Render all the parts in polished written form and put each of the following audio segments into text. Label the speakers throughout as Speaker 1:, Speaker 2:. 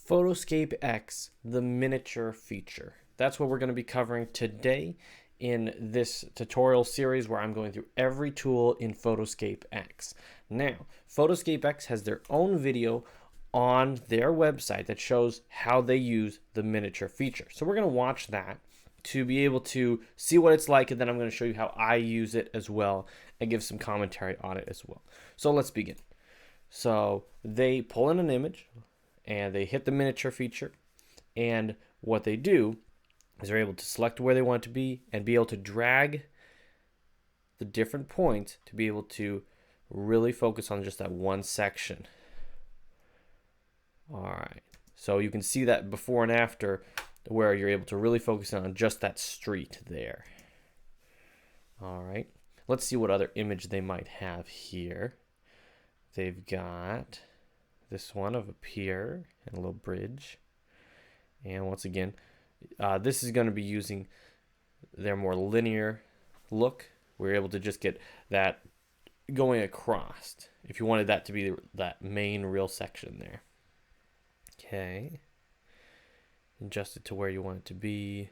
Speaker 1: PhotoScape X, the miniature feature. That's what we're going to be covering today in this tutorial series where I'm going through every tool in PhotoScape X. Now, PhotoScape X has their own video on their website that shows how they use the miniature feature. So we're going to watch that to be able to see what it's like, and then I'm going to show you how I use it as well and give some commentary on it as well. So let's begin. So they pull in an image and they hit the miniature feature, and what they do is they're able to select where they want it to be and be able to drag the different points to be able to really focus on just that one section. All right, so you can see that before and after where you're able to really focus on just that street there. All right, let's see what other image they might have here. They've got this one of a pier and a little bridge. And once again, this is going to be using their more linear look. We're able to just get that going across if you wanted that to be that main real section there. Okay. Adjust it to where you want it to be.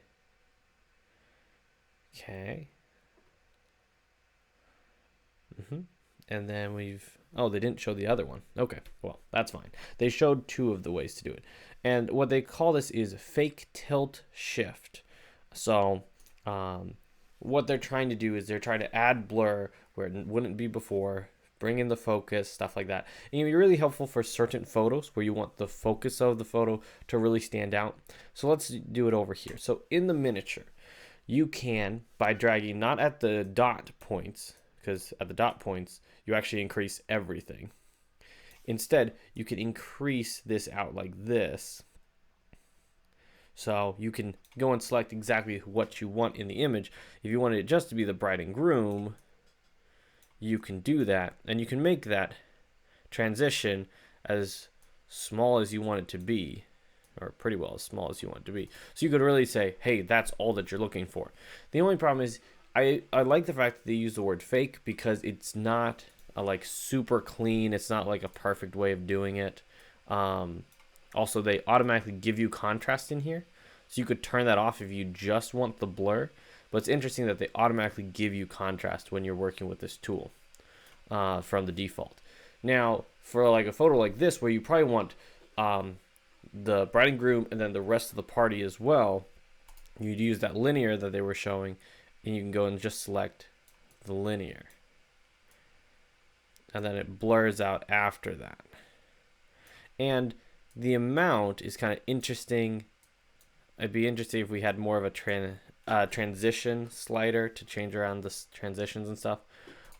Speaker 1: Okay. And then oh, they didn't show the other one. Okay, well, that's fine. They showed two of the ways to do it. And what they call this is fake tilt shift. So what they're trying to do is they're trying to add blur where it wouldn't be before, bring in the focus, stuff like that. And it can be really helpful for certain photos where you want the focus of the photo to really stand out. So let's do it over here. So in the miniature, you can, by dragging not at the dot points, because at the dot points, you actually increase everything. Instead, you can increase this out like this. So you can go and select exactly what you want in the image. If you wanted it just to be the bride and groom, you can do that. And you can make that transition as small as you want it to be, or pretty well as small as you want it to be. So you could really say, hey, that's all that you're looking for. The only problem is, I like the fact that they use the word fake because it's not like super clean. It's not like a perfect way of doing it. Also, they automatically give you contrast in here. So you could turn that off if you just want the blur. But it's interesting that they automatically give you contrast when you're working with this tool from the default. Now, for like a photo like this where you probably want the bride and groom and then the rest of the party as well, you'd use that linear that they were showing, and you can go and just select the linear. And then it blurs out after that. And the amount is kind of interesting. It'd be interesting if we had more of a transition slider to change around the transitions and stuff.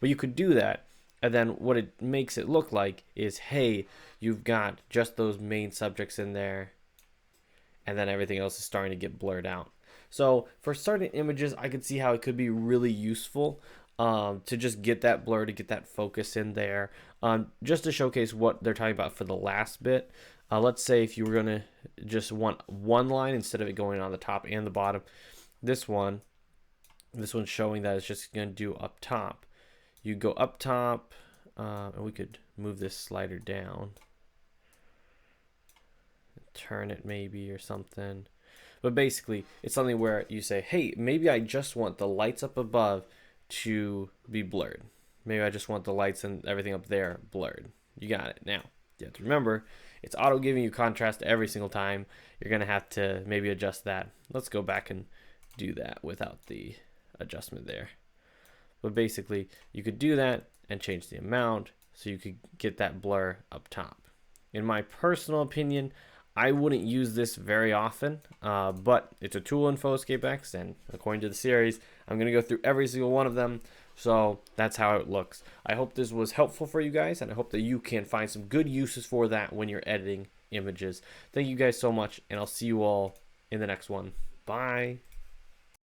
Speaker 1: But you could do that. And then what it makes it look like is, hey, you've got just those main subjects in there, and then everything else is starting to get blurred out. So for certain images, I could see how it could be really useful to just get that blur, to get that focus in there, just to showcase what they're talking about for the last bit. Let's say if you were going to just want one line instead of it going on the top and the bottom. This one's showing that it's just going to do up top. You go up top, and we could move this slider down. Turn it maybe or something. But basically, it's something where you say, hey, maybe I just want the lights up above to be blurred. Maybe I just want the lights and everything up there blurred. You got it. Now, you have to remember, it's auto giving you contrast every single time. You're going to have to maybe adjust that. Let's go back and do that without the adjustment there. But basically, you could do that and change the amount so you could get that blur up top. In my personal opinion, I wouldn't use this very often, but it's a tool in PhotoScape X, and according to the series, I'm going to go through every single one of them, so that's how it looks. I hope this was helpful for you guys, and I hope that you can find some good uses for that when you're editing images. Thank you guys so much, and I'll see you all in the next one. Bye.